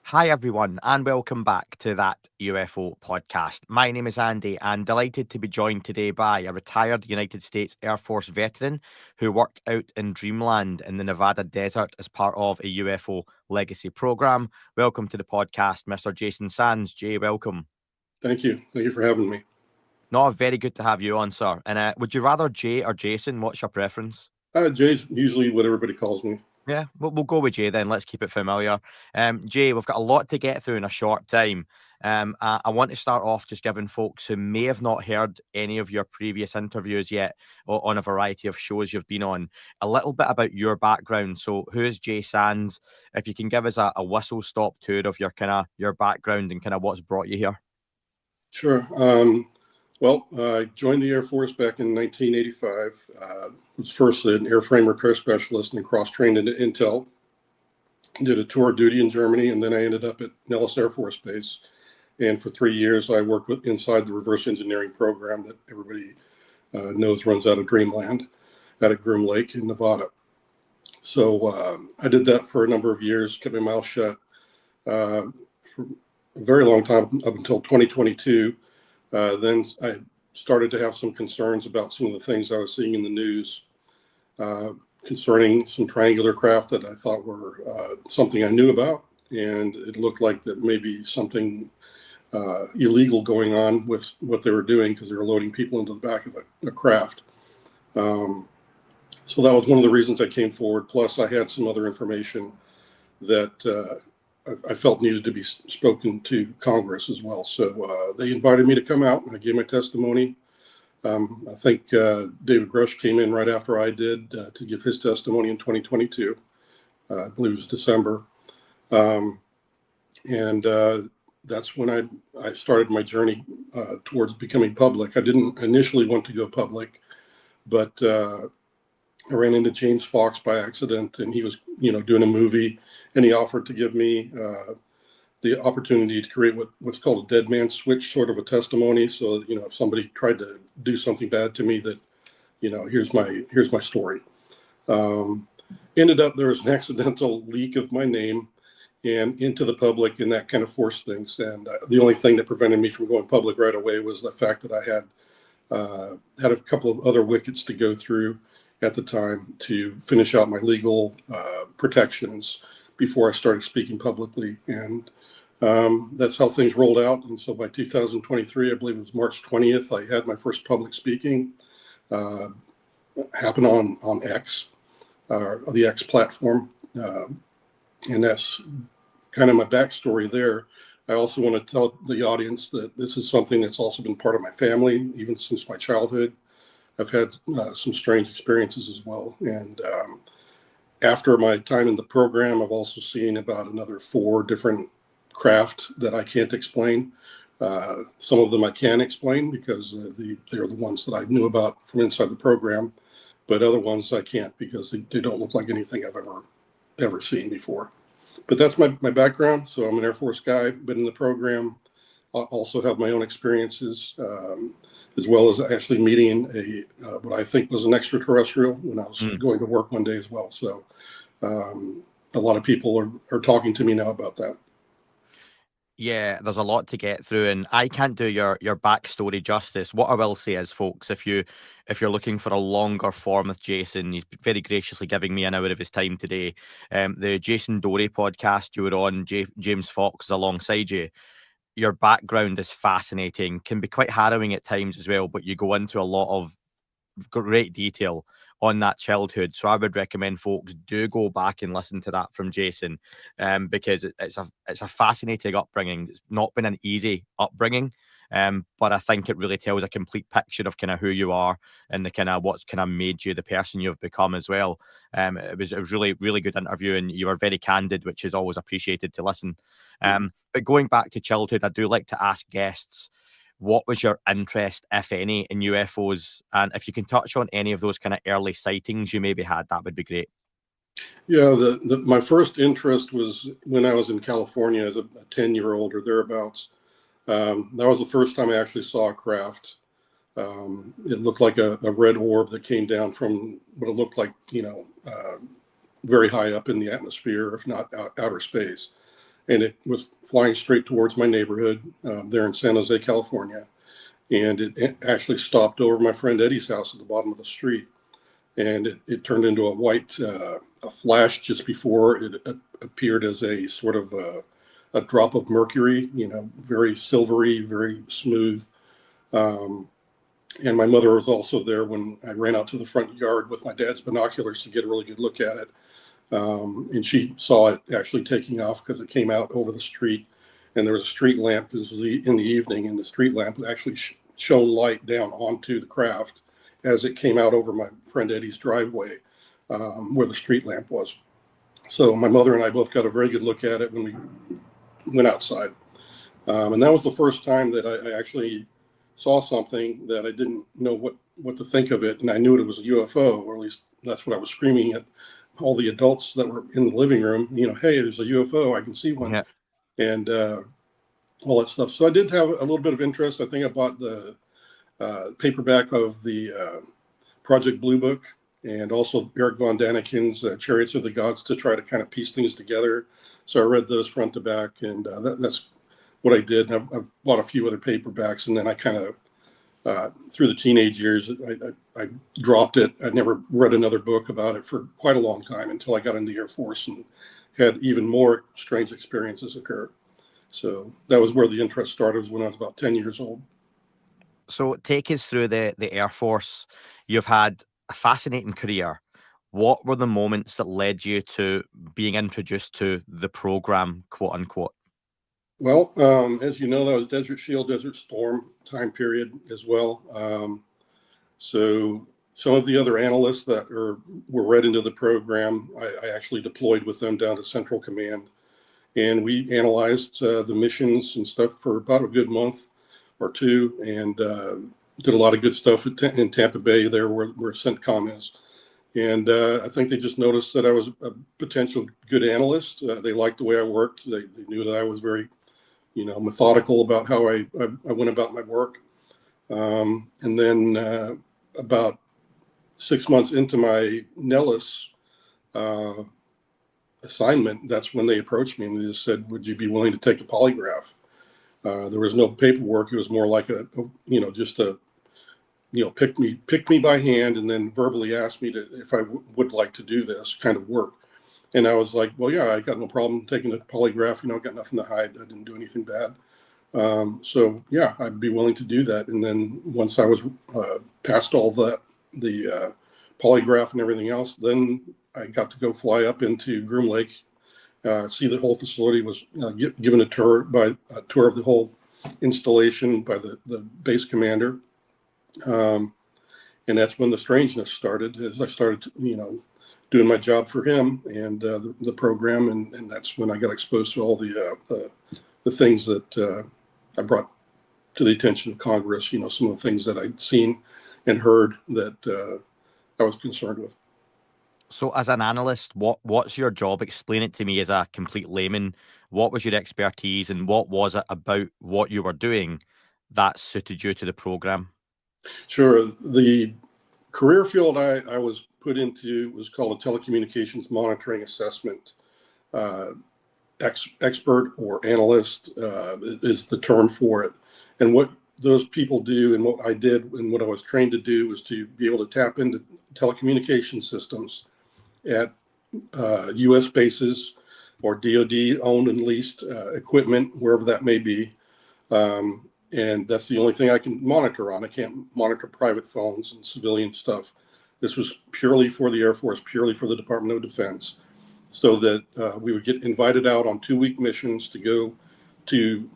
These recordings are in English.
Hi, everyone, and welcome back to that UFO podcast. My name is Andy, and delighted to be joined today by a retired United States Air Force veteran who worked out in Dreamland in the Nevada desert as part of a UFO legacy program. Welcome to the podcast, Mr. Jason Sands. Jay, welcome. Thank you. Thank you for having me. No, very good to have you on, sir. And would you rather Jay or Jason? What's your preference? Jay's usually what everybody calls me. Yeah, we'll go with Jay then. Let's keep it familiar. Jay, we've got a lot to get through in a short time. I want to start off just giving folks who may have not heard any of your previous interviews yet on a variety of shows you've been on, a little bit about your background. So, who is Jay Sands? If you can give us a whistle stop tour of your background and kind of what's brought you here. Sure. I joined the Air Force back in 1985. Was first an airframe repair specialist and cross-trained into Intel. Did a tour of duty in Germany, and then I ended up at Nellis AF Base. And for 3 years, I worked inside the reverse engineering program that everybody knows runs out of Dreamland, out of Groom Lake in Nevada. So I did that for a number of years, kept my mouth shut for a very long time, up until 2022. Then I started to have some concerns about some of the things I was seeing in the news concerning some triangular craft that I thought were something I knew about. And it looked like that maybe something illegal going on with what they were doing, because they were loading people into the back of a craft. So that was one of the reasons I came forward. Plus, I had some other information that I felt needed to be spoken to Congress as well. So they invited me to come out. I gave my testimony. I think David Grusch came in right after I did to give his testimony in 2022. I believe it was December. That's when I started my journey towards becoming public. I didn't initially want to go public, but I ran into James Fox by accident, and he was, doing a movie, and he offered to give me the opportunity to create what's called a dead man switch, sort of a testimony. So, if somebody tried to do something bad to me, that, here's my story. Ended up there was an accidental leak of my name and into the public, and that kind of forced things. And the only thing that prevented me from going public right away was the fact that I had a couple of other wickets to go through at the time to finish out my legal protections before I started speaking publicly. And that's how things rolled out. And so by 2023, I believe it was March 20th, I had my first public speaking happen on X, the X platform. And that's kind of my backstory there. I also want to tell the audience that this is something that's also been part of my family, even since my childhood. I've had some strange experiences as well. And after my time in the program, I've also seen about another 4 different craft that I can't explain. Some of them I can explain because they're the ones that I knew about from inside the program, but other ones I can't because they don't look like anything I've ever seen before. But that's my background. So I'm an Air Force guy, been in the program. I also have my own experiences, as well as actually meeting what I think was an extraterrestrial when I was going to work one day as well. So a lot of people are talking to me now about that. Yeah, there's a lot to get through, and I can't do your backstory justice. What I will say is, folks, if you're looking for a longer form with Jason, he's very graciously giving me an hour of his time today. The Jason Dory podcast you were on, James Fox is alongside you. Your background is fascinating, can be quite harrowing at times as well, but you go into a lot of great detail on that childhood. So I would recommend folks do go back and listen to that from Jason, because it's a fascinating upbringing. It's not been an easy upbringing, but I think it really tells a complete picture of kind of who you are and the kind of what's kind of made you the person you've become as well. It was really, really good interview, and you were very candid, which is always appreciated to listen. But going back to childhood, I do like to ask guests, what was your interest, if any, in UFOs? And if you can touch on any of those kind of early sightings you maybe had, that would be great. Yeah, my first interest was when I was in California as a 10-year-old or thereabouts. That was the first time I actually saw a craft. It looked like a red orb that came down from what it looked like, very high up in the atmosphere, if not outer space. and it was flying straight towards my neighborhood there in San Jose, California. And it actually stopped over my friend Eddie's house at the bottom of the street. And it turned into a white a flash just before it appeared as a sort of a drop of mercury, very silvery, very smooth. And my mother was also there when I ran out to the front yard with my dad's binoculars to get a really good look at it. And she saw it actually taking off because it came out over the street. And there was a street lamp, because it was in the evening, and the street lamp actually shone light down onto the craft as it came out over my friend Eddie's driveway, where the street lamp was. So my mother and I both got a very good look at it when we went outside. And that was the first time that I actually saw something that I didn't know what to think of it. And I knew it was a UFO, or at least that's what I was screaming at all the adults that were in the living room, hey, there's a UFO, I can see one. Yeah. And all that stuff. So I did have a little bit of interest. I think I bought the paperback of the Project Blue Book, and also Eric von Daniken's Chariots of the Gods, to try to kind of piece things together. So I read those front to back, and that's what I did. And I've bought a few other paperbacks, and then I kind of, through the teenage years, I dropped it. I never read another book about it for quite a long time, until I got in the Air Force and had even more strange experiences occur. So that was where the interest started, was when I was about 10 years old. So take us through the Air Force. You've had a fascinating career. What were the moments that led you to being introduced to the program, quote unquote? Well, as you know, that was Desert Shield, Desert Storm time period as well. So some of the other analysts that were read into the program, I actually deployed with them down to Central Command. And we analyzed the missions and stuff for about a good month or two, and did a lot of good stuff in Tampa Bay there where CENTCOM is. And I think they just noticed that I was a potential good analyst. They liked the way I worked. They knew that I was very, methodical about how I went about my work. And then about 6 months into my Nellis assignment, that's when they approached me and they just said, would you be willing to take a polygraph? There was no paperwork. It was more like just a, pick me by hand and then verbally ask me if I would like to do this kind of work. And I was like, well, yeah, I got no problem taking a polygraph. I got nothing to hide. I didn't do anything bad. So yeah, I'd be willing to do that. And then once I was past all the polygraph and everything else, then I got to go fly up into Groom Lake, see the whole facility, was given a tour of the whole installation by the base commander. And that's when the strangeness started, as I started, doing my job for him and the program. And that's when I got exposed to all the things that I brought to the attention of Congress, some of the things that I'd seen and heard that I was concerned with. So as an analyst, what's your job? Explain it to me as a complete layman. What was your expertise, and what was it about what you were doing that suited you to the program? Sure. The career field I was put into was called a telecommunications monitoring assessment expert, or analyst is the term for it. And what those people do, and what I did, and what I was trained to do, was to be able to tap into telecommunication systems at U.S. bases or DoD owned and leased equipment, wherever that may be. And that's the only thing I can monitor on. I can't monitor private phones and civilian stuff. This was purely for the Air Force, purely for the Department of Defense, so that we would get invited out on 2-week missions to go to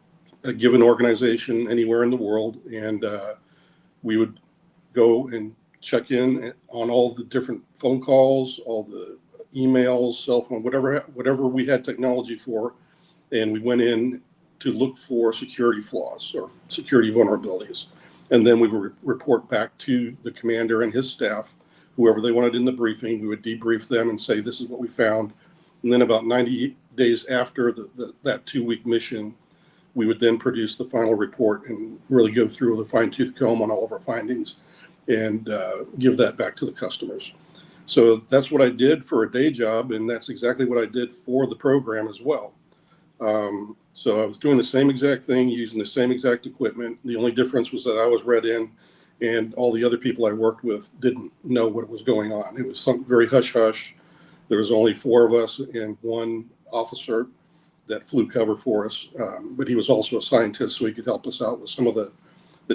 a given organization anywhere in the world. And we would go and check in on all the different phone calls, all the emails, cell phone, whatever we had technology for. And we went in to look for security flaws or security vulnerabilities. And then we would report back to the commander and his staff, whoever they wanted in the briefing. We would debrief them and say, this is what we found. And then about 90 days after that 2-week mission, we would then produce the final report and really go through with a fine-tooth comb on all of our findings and give that back to the customers. So that's what I did for a day job, and that's exactly what I did for the program as well. So I was doing the same exact thing, using the same exact equipment. The only difference was that I was read in, and all the other people I worked with didn't know what was going on. It was some very hush hush. There was only 4 of us and one officer that flew cover for us, but he was also a scientist, so he could help us out with some of the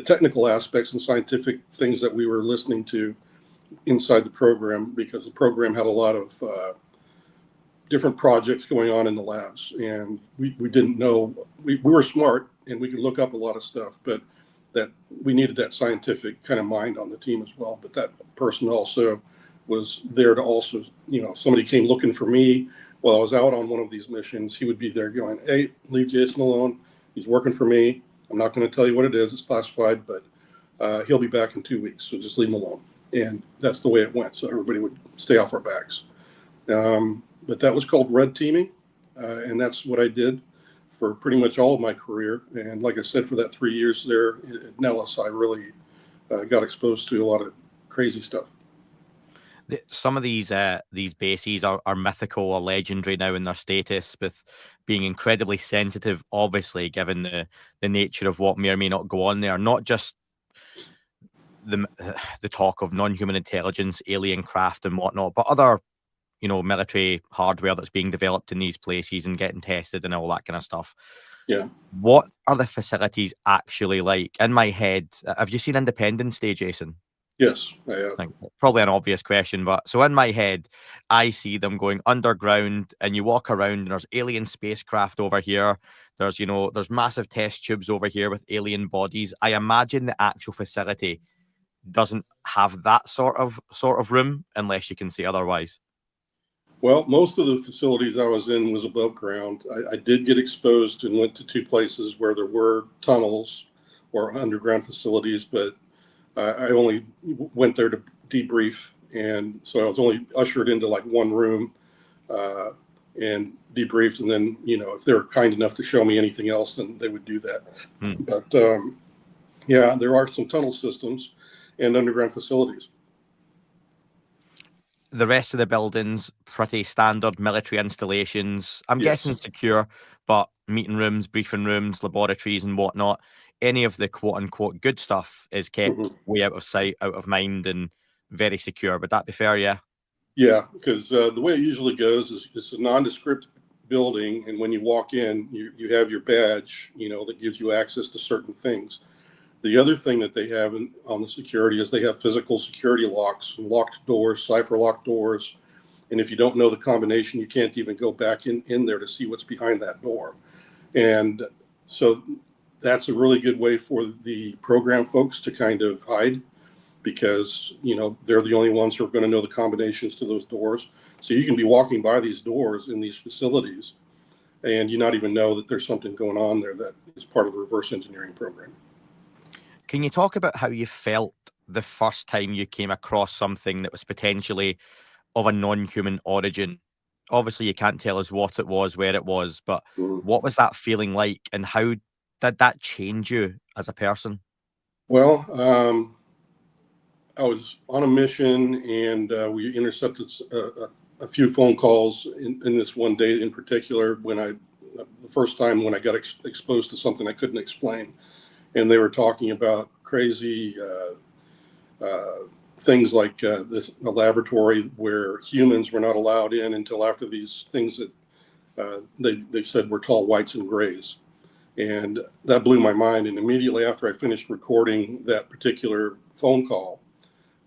technical aspects and scientific things that we were listening to inside the program, because the program had a lot of different projects going on in the labs, and we didn't know. We were smart and we could look up a lot of stuff, but that we needed that scientific kind of mind on the team as well. But that person also was there to also, if somebody came looking for me while I was out on one of these missions, he would be there going, "Hey, leave Jason alone. He's working for me. I'm not going to tell you what it is. It's classified, but he'll be back in 2 weeks. So just leave him alone." And that's the way it went. So everybody would stay off our backs. But that was called red teaming. And that's what I did for pretty much all of my career. And like I said, for that 3 years there at Nellis, I really got exposed to a lot of crazy stuff. Some of these bases are mythical or legendary now in their status, with being incredibly sensitive, obviously, given the nature of what may or may not go on there. Not just the talk of non-human intelligence, alien craft and whatnot, but other, military hardware that's being developed in these places and getting tested and all that kind of stuff. Yeah. What are the facilities actually like? In my head, have you seen Independence Day, Jason? Yes, I have. Probably an obvious question, but so in my head, I see them going underground, and you walk around and there's alien spacecraft over here. There's massive test tubes over here with alien bodies. I imagine the actual facility doesn't have that sort of room, unless you can say otherwise. Well, most of the facilities I was in was above ground. I did get exposed and went to 2 places where there were tunnels or underground facilities, but I only went there to debrief. And so I was only ushered into like one room and debriefed. And then, if they were kind enough to show me anything else, then they would do that. But yeah, there are some tunnel systems and underground facilities. The rest of the buildings, pretty standard military installations. I'm Yes. guessing secure, but meeting rooms, briefing rooms, laboratories, and whatnot. Any of the quote unquote good stuff is kept Mhm. way out of sight, out of mind, and very secure. Would that be fair? Yeah. Yeah, because the way it usually goes is it's a nondescript building, and when you walk in, you have your badge, that gives you access to certain things. The other thing that they have on the security is they have physical security locks, locked doors, cipher locked doors, and if you don't know the combination, you can't even go back in there to see what's behind that door. And so that's a really good way for the program folks to kind of hide, because they're the only ones who are going to know the combinations to those doors. So you can be walking by these doors in these facilities and you not even know that there's something going on there that is part of the reverse engineering program. Can you talk about how you felt the first time you came across something that was potentially of a non-human origin? Obviously, you can't tell us what it was, where it was, but Mhm. what was that feeling like, and how did that change you as a person? Well, I was on a mission, and we intercepted a few phone calls in this one day in particular, the first time when I got exposed to something I couldn't explain. And they were talking about crazy things like a laboratory where humans were not allowed in until after these things that they said were tall whites and grays. And that blew my mind. And immediately after I finished recording that particular phone call,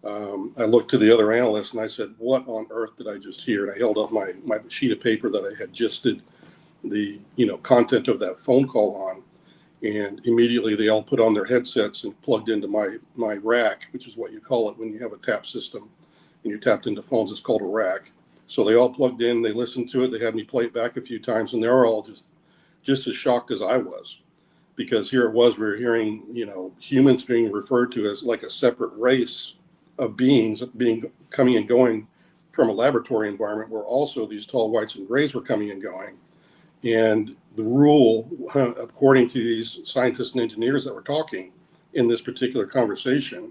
I looked to the other analyst and I said, "What on earth did I just hear?" And I held up my sheet of paper that I had just did the content of that phone call on. And immediately they all put on their headsets and plugged into my rack, which is what you call it when you have a tap system and you're tapped into phones. It's called a rack. So they all plugged in, they listened to it, they had me play it back a few times, and they were all just as shocked as I was, because here it was, we were hearing humans being referred to as like a separate race of beings coming and going from a laboratory environment where also these tall whites and grays were coming and going. And the rule, according to these scientists and engineers that were talking in this particular conversation,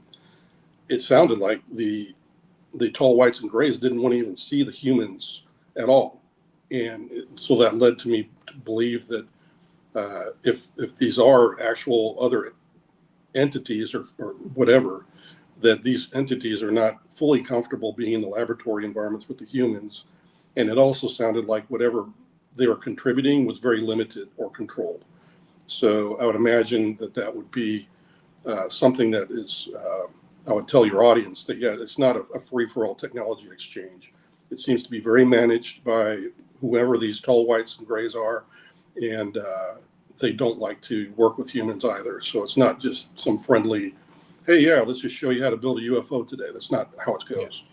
it sounded like the tall whites and grays didn't want to even see the humans at all. And so that led to me to believe that if these are actual other entities or whatever, that these entities are not fully comfortable being in the laboratory environments with the humans. And it also sounded like whatever they were contributing was very limited or controlled. So I would imagine that that would be something that is, I would tell your audience that, yeah, it's not a free-for-all technology exchange. It seems to be very managed by whoever these tall whites and grays are, and they don't like to work with humans either. So it's not just some friendly, hey, yeah, let's just show you how to build a UFO today. That's not how it goes.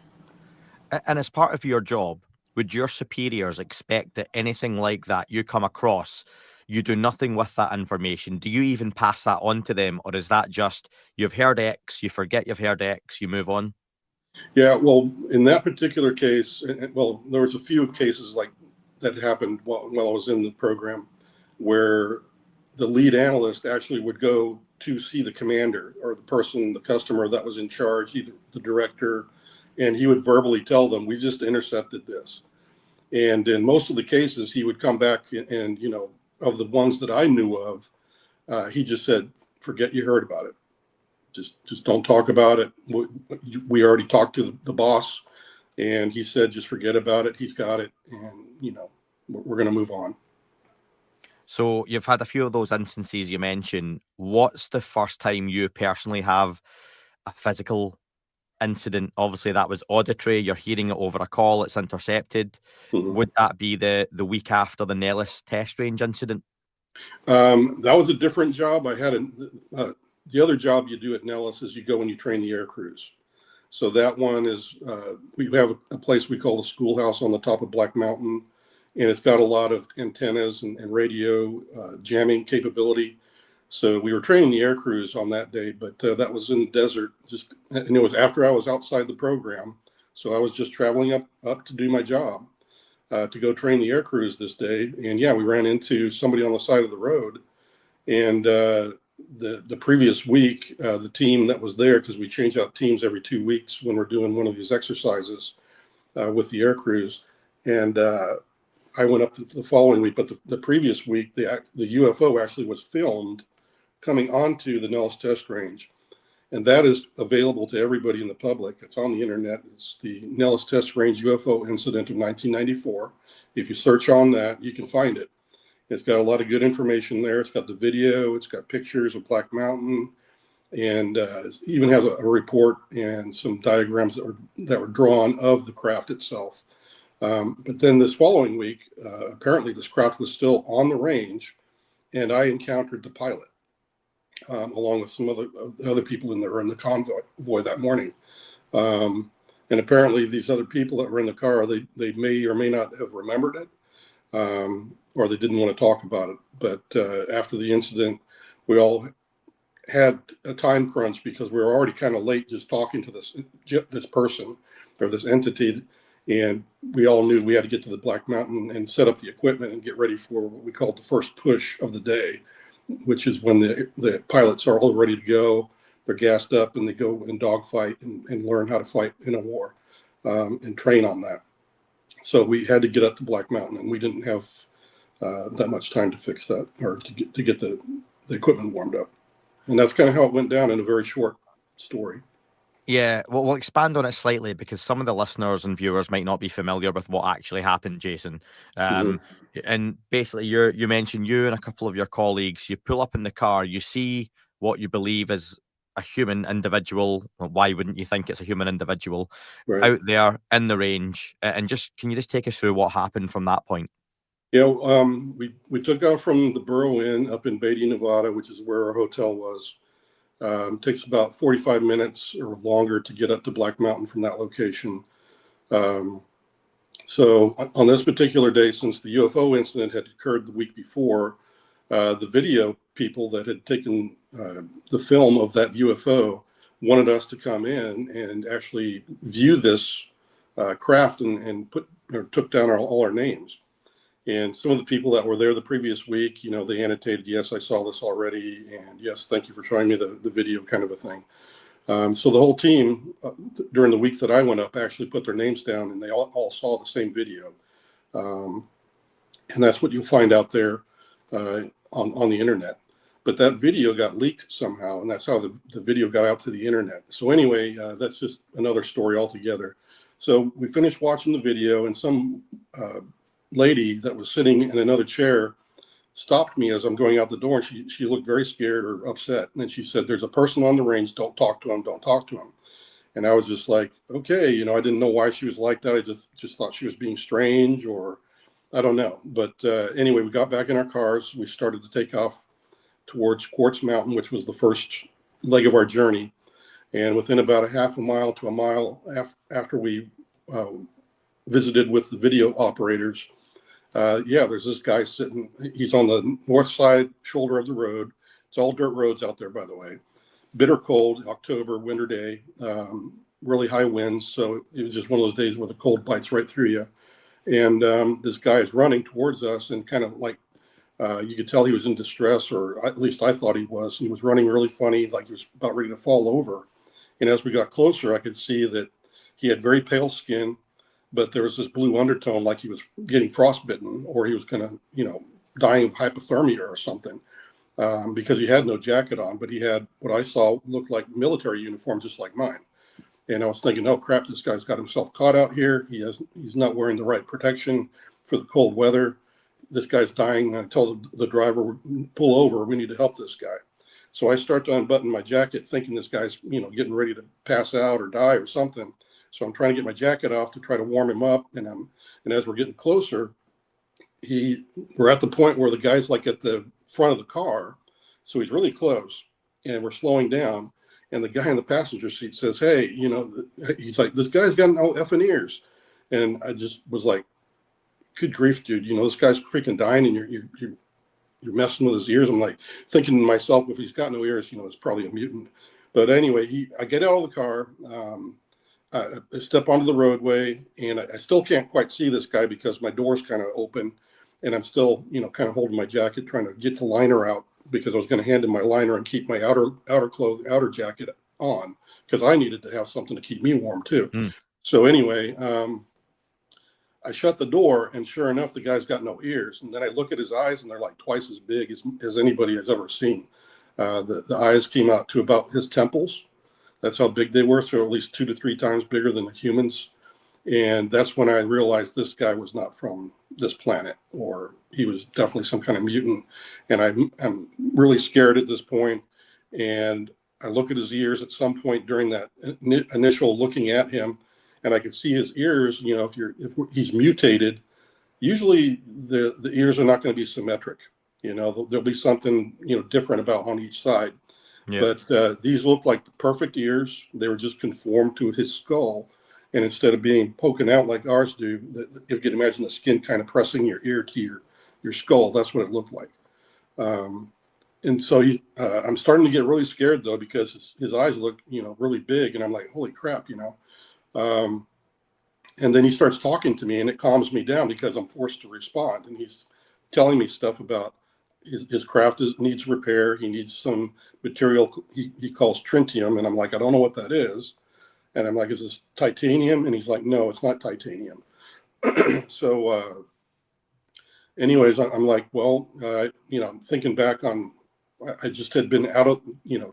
And as part of your job, would your superiors expect that anything like that you come across, you do nothing with that information? Do you even pass that on to them? Or is that just you've heard X, you forget you've heard X, you move on? Yeah, well, in that particular case, well, there was a few cases like that happened while I was in the program where the lead analyst actually would go to see the commander or the person, the customer that was in charge, either the director, and he would verbally tell them, we just intercepted this. And in most of the cases, he would come back and, you know, of the ones that I knew of, he just said, forget you heard about it. Just don't talk about it. We already talked to the boss, and he said, just forget about it. He's got it. And, you know, we're going to move on. So you've had a few of those instances you mentioned. What's the first time you personally have a physical incident? Obviously, that was auditory. You're hearing it over a call. It's intercepted. Mhm. Would that be the week after the Nellis test range incident? That was a different job. I had the other job you do at Nellis is you go and you train the air crews. So that one is, we have a place we call the schoolhouse on the top of Black Mountain, and it's got a lot of antennas and radio jamming capability. So we were training the air crews on that day, but that was in the desert, and it was after I was outside the program. So I was just traveling up to do my job, to go train the air crews this day. And yeah, we ran into somebody on the side of the road, and the previous week, the team that was there, because we change out teams every 2 weeks when we're doing one of these exercises with the air crews, and I went up the following week, but the previous week, the UFO actually was filmed coming onto the Nellis test range, and that is available to everybody in the public. It's on the internet. It's the Nellis test range UFO incident of 1994. If you search on that, you can find it. It's got a lot of good information there. It's got the video. It's got pictures of Black Mountain, and it even has a report and some diagrams that were drawn of the craft itself. But then this following week, apparently this craft was still on the range, and I encountered the pilot along with some other people in the convoy that morning. And apparently these other people that were in the car, they may or may not have remembered it, or they didn't want to talk about it. But after the incident, we all had a time crunch because we were already kind of late just talking to this person or this entity, and we all knew we had to get to the Black Mountain and set up the equipment and get ready for what we called the first push of the day, which is when the pilots are all ready to go. They're gassed up and they go and dogfight and learn how to fight in a war, and train on that. So we had to get up to Black Mountain, and we didn't have that much time to fix that or to get the equipment warmed up. And that's kind of how it went down in a very short story. Yeah, well, we'll expand on it slightly because some of the listeners and viewers might not be familiar with what actually happened, Jason. Mm-hmm. And basically, you mentioned you and a couple of your colleagues, you pull up in the car, you see what you believe is a human individual. Well, why wouldn't you think it's a human individual Right. out there in the range? And just can you just take us through what happened from that point? You know, we took off from the Burro Inn up in Beatty, Nevada, which is where our hotel was. Takes about 45 minutes or longer to get up to Black Mountain from that location. So on this particular day, since the UFO incident had occurred the week before, the video people that had taken the film of that UFO wanted us to come in and actually view this craft and took down all our names. And some of the people that were there the previous week, you know, they annotated, yes, I saw this already, and yes, thank you for showing me the video, kind of a thing. So the whole team, during the week that I went up, actually put their names down, and they all saw the same video. and that's what you'll find out there on the internet. But that video got leaked somehow, and that's how the video got out to the internet. So anyway, that's just another story altogether. So we finished watching the video, and some lady that was sitting in another chair stopped me as I'm going out the door, and she looked very scared or upset. And then she said, "There's a person on the range. Don't talk to him. Don't talk to him." And I was just like, okay, you know, I didn't know why she was like that. I just thought she was being strange, or I don't know. But anyway, we got back in our cars. We started to take off towards Quartz Mountain, which was the first leg of our journey. And within about a half a mile to a mile after we visited with the video operators, there's this guy sitting. He's on the north side shoulder of the road. It's all dirt roads out there, by the way. Bitter cold, October, winter day, really high winds. So it was just one of those days where the cold bites right through you. And this guy is running towards us, and kind of like you could tell he was in distress, or at least I thought he was. He was running really funny, like he was about ready to fall over. And as we got closer, I could see that he had very pale skin, but there was this blue undertone, like he was getting frostbitten, or he was going to, you know, dying of hypothermia or something. Because he had no jacket on, but he had what I saw looked like military uniform, just like mine. And I was thinking, oh crap, this guy's got himself caught out here. He's not wearing the right protection for the cold weather. This guy's dying. And I told the driver, pull over. We need to help this guy. So I start to unbutton my jacket, thinking this guy's, you know, getting ready to pass out or die or something. So I'm trying to get my jacket off to try to warm him up. And as we're getting closer, we're at the point where the guy's like at the front of the car, so he's really close, and we're slowing down, and the guy in the passenger seat says, "Hey, you know," he's like, "This guy's got no effing ears," and I just was like, "Good grief, dude! You know, this guy's freaking dying, and you're messing with his ears." I'm like thinking to myself, if he's got no ears, you know, it's probably a mutant. But anyway, I get out of the car. I step onto the roadway, and I still can't quite see this guy because my door's kind of open, and I'm still, you know, kind of holding my jacket, trying to get the liner out, because I was going to hand him my liner and keep my outer jacket on, because I needed to have something to keep me warm too. Mm. So anyway, I shut the door, and sure enough, the guy's got no ears. And then I look at his eyes, and they're like twice as big as anybody has ever seen. The eyes came out to about his temples. That's how big they were, so at least 2 to 3 times bigger than the humans. And that's when I realized this guy was not from this planet, or he was definitely some kind of mutant. And I'm really scared at this point. And I look at his ears at some point during that initial looking at him, and I could see his ears. You know, if he's mutated, usually the ears are not going to be symmetric. You know, there'll be something, you know, different about on each side. Yeah. But these look like perfect ears. They were just conformed to his skull. And instead of being poking out like ours do, if you can imagine the skin kind of pressing your ear to your skull, that's what it looked like. And so I'm starting to get really scared, though, because his eyes look, you know, really big. And I'm like, holy crap, you know. And then he starts talking to me, and it calms me down because I'm forced to respond. And he's telling me stuff about his craft needs repair. He needs some material he calls tritium. And I'm like, I don't know what that is. And I'm like, is this titanium? And he's like, no, it's not titanium. So anyways, I'm like, well, you know, I'm thinking back on, I just had been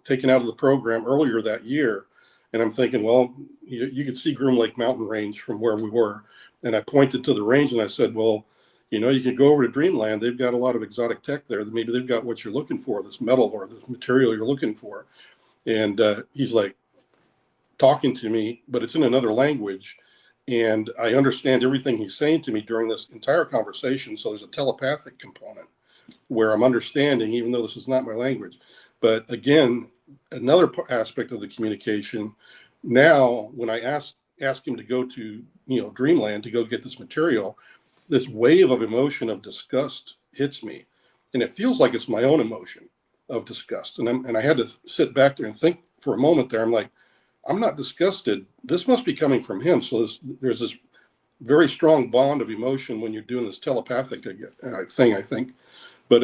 taken out of the program earlier that year. And I'm thinking, well, you could see Groom Lake Mountain Range from where we were. And I pointed to the range, and I said, well, you know, you can go over to Dreamland. They've got a lot of exotic tech there. Maybe they've got what you're looking for, this metal or this material you're looking for. And he's like talking to me, but it's in another language. And I understand everything he's saying to me during this entire conversation. So there's a telepathic component where I'm understanding, even though this is not my language. But again, another aspect of the communication. Now, when I ask him to go to, you know, Dreamland to go get this material, this wave of emotion of disgust hits me, and it feels like it's my own emotion of disgust. And I had to sit back there and think for a moment there. I'm like, I'm not disgusted. This must be coming from him. So there's this very strong bond of emotion when you're doing this telepathic thing, I think. But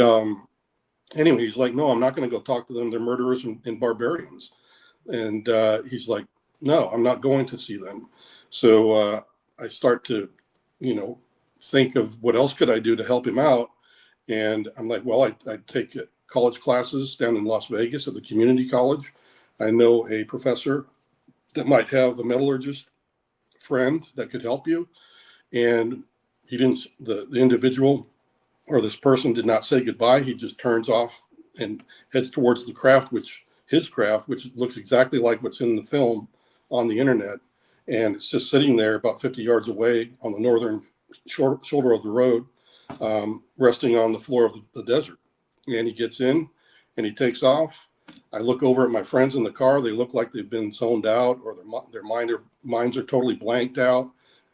anyway, he's like, no, I'm not going to go talk to them. They're murderers and barbarians. And he's like, no, I'm not going to see them. So I start to, you know, think of what else could I do to help him out. And I'm like, well, I take college classes down in Las Vegas at the community college. I know a professor that might have a metallurgist friend that could help you. And he didn't, the individual or this person did not say goodbye. He just turns off and heads towards the craft, his craft, which looks exactly like what's in the film on the internet. And it's just sitting there about 50 yards away on the northern shoulder of the road, resting on the floor of the desert. And he gets in and he takes off. I look over at my friends in the car. They look like they've been zoned out, or their minds are totally blanked out.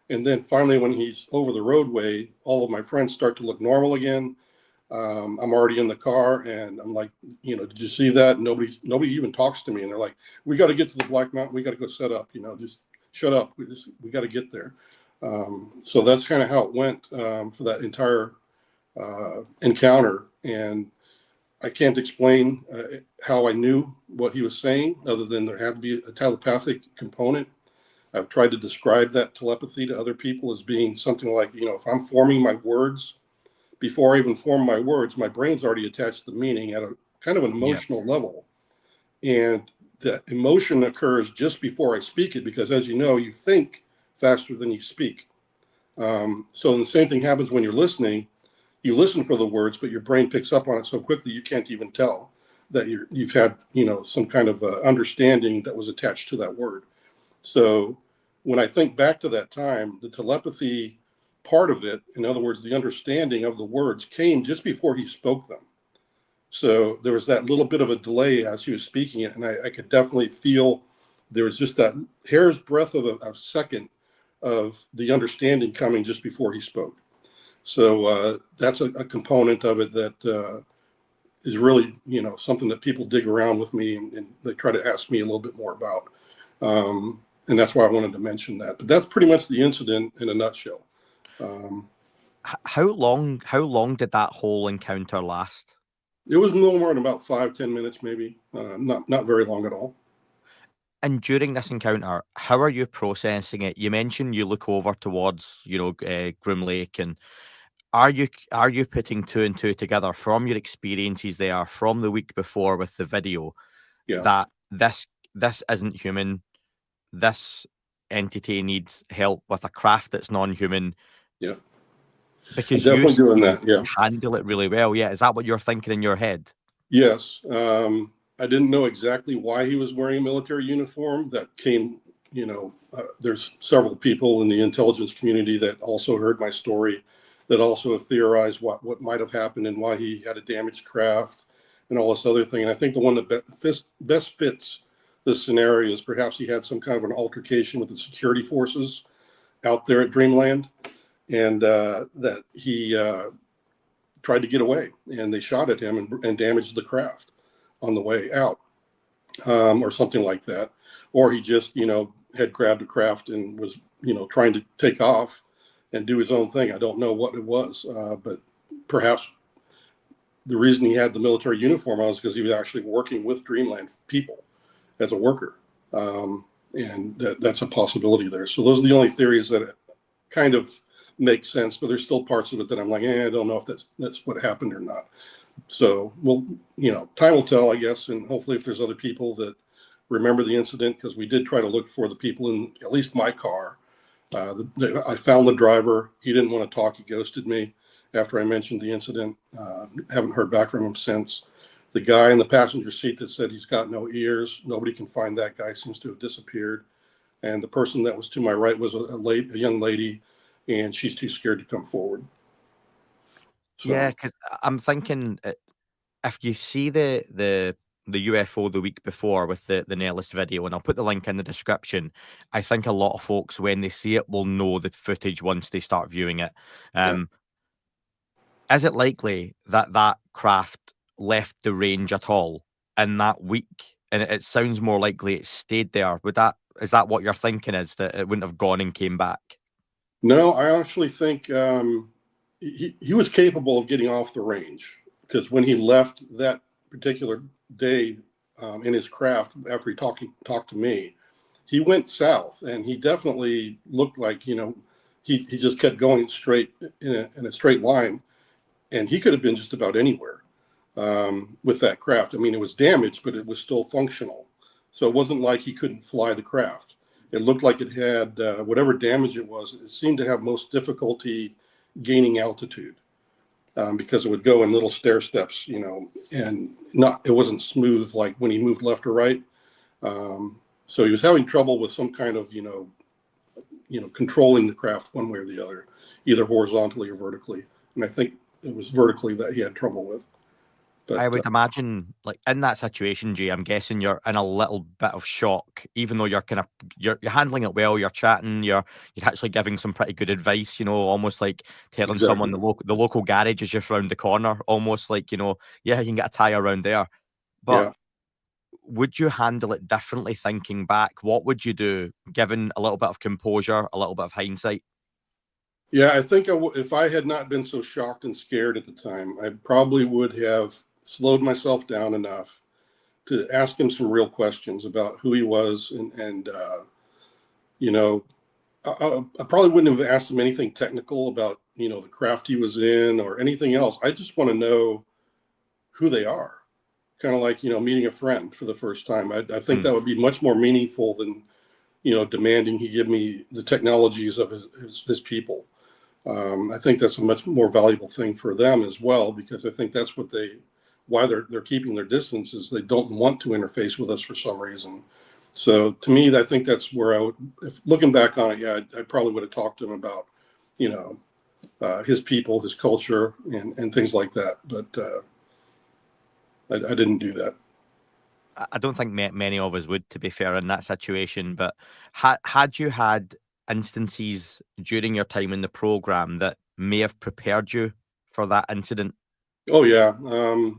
And then finally, when he's over the roadway, all of my friends start to look normal again. I'm already in the car, and I'm like, did you see that? Nobody even talks to me, and they're like, we got to get to the Black Mountain. We got to go set up. Just shut up. We got to get there. So that's kind of how it went for that entire encounter. And I can't explain how I knew what he was saying, other than there had to be a telepathic component. I've tried to describe that telepathy to other people as being something like, if I'm forming my words, before I even form my words, my brain's already attached the meaning at a kind of an emotional level. And the emotion occurs just before I speak it, because as you know, you think faster than you speak. So the same thing happens when you're listening. You listen for the words, but your brain picks up on it so quickly you can't even tell that you've had, some kind of understanding that was attached to that word. So when I think back to that time, the telepathy part of it, in other words, the understanding of the words, came just before he spoke them. So there was that little bit of a delay as he was speaking it, and I could definitely feel there was just that hair's breadth of a second of the understanding coming just before he spoke. So that's a component of it that is really, something that people dig around with me and they try to ask me a little bit more about. And that's why I wanted to mention that. But that's pretty much the incident in a nutshell. How long did that whole encounter last? It was no more than about 5-10 minutes, maybe. Not very long at all. And during this encounter, how are you processing it? You mentioned you look over towards, Groom Lake, and are you putting two and two together from your experiences there, from the week before with the video, Yeah. that this isn't human, this entity needs help with a craft that's non-human? Yeah. Because I'm you definitely doing that. Yeah. handle it really well. Yeah, is that what you're thinking in your head? Yes. I didn't know exactly why he was wearing a military uniform. That came, there's several people in the intelligence community that also heard my story, that also have theorized what might have happened and why he had a damaged craft and all this other thing. And I think the one that best fits this scenario is perhaps he had some kind of an altercation with the security forces out there at Dreamland, and that he tried to get away, and they shot at him and damaged the craft on the way out, or something like that. Or he just, had grabbed a craft and was, trying to take off and do his own thing. I don't know what it was, but perhaps the reason he had the military uniform on is because he was actually working with Dreamland people as a worker. And that's a possibility there. So those are the only theories that kind of make sense, but there's still parts of it that I'm like, I don't know if that's what happened or not. So, well, time will tell, I guess, and hopefully if there's other people that remember the incident, because we did try to look for the people in at least my car. I found the driver. He didn't want to talk. He ghosted me after I mentioned the incident. Haven't heard back from him since. The guy in the passenger seat that said he's got no ears, nobody can find that guy, seems to have disappeared. And the person that was to my right was a young lady, and she's too scared to come forward. So, Yeah, because I'm thinking, if you see the UFO the week before with the Nellis video, and I'll put the link in the description, I think a lot of folks, when they see it, will know the footage once they start viewing it. Is it likely that that craft left the range at all in that week? And it sounds more likely it stayed there. Is that what you're thinking, is that it wouldn't have gone and came back? no, I actually think he was capable of getting off the range, because when he left that particular day in his craft after he talked to me, he went south, and he definitely looked like he just kept going straight in a straight line, and he could have been just about anywhere with that craft. I mean, it was damaged, but it was still functional. So it wasn't like he couldn't fly the craft. It looked like it had whatever damage it was. It seemed to have most difficulty gaining altitude because it would go in little stair steps, and it wasn't smooth like when he moved left or right. So he was having trouble with some kind of, controlling the craft one way or the other, either horizontally or vertically. And I think it was vertically that he had trouble with. But I would imagine, like in that situation, Jay, I'm guessing you're in a little bit of shock, even though you're handling it well, you're chatting, you're actually giving some pretty good advice, almost like telling someone exactly. the local garage is just round the corner, almost like, yeah, you can get a tire around there. But Yeah. would you handle it differently thinking back? What would you do, given a little bit of composure, a little bit of hindsight? Yeah, I think if I had not been so shocked and scared at the time, I probably would have slowed myself down enough to ask him some real questions about who he was, and I probably wouldn't have asked him anything technical about the craft he was in or anything else. I just want to know who they are, kind of like meeting a friend for the first time. I think that would be much more meaningful than demanding he give me the technologies of his people. I think that's a much more valuable thing for them as well, because I think that's why they're keeping their distance, is they don't want to interface with us for some reason. So to me, I think that's where if looking back on it, yeah, I probably would have talked to him about, his people, his culture, and things like that. But I didn't do that. I don't think many of us would, to be fair, in that situation. But had you had instances during your time in the program that may have prepared you for that incident? Oh yeah,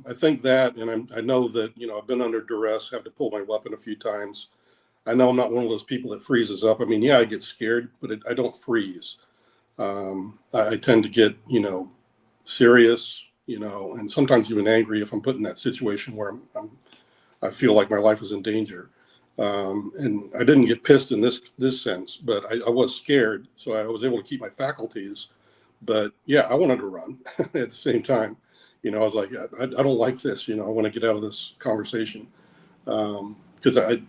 I think that, and I know that I've been under duress, have to pull my weapon a few times. I know I'm not one of those people that freezes up. I mean, yeah, I get scared, but I don't freeze. I tend to get, serious, and sometimes even angry if I'm put in that situation where I feel like my life is in danger. And I didn't get pissed in this sense, but I was scared, so I was able to keep my faculties. But yeah, I wanted to run at the same time. I was like, I don't like this. I want to get out of this conversation. Because I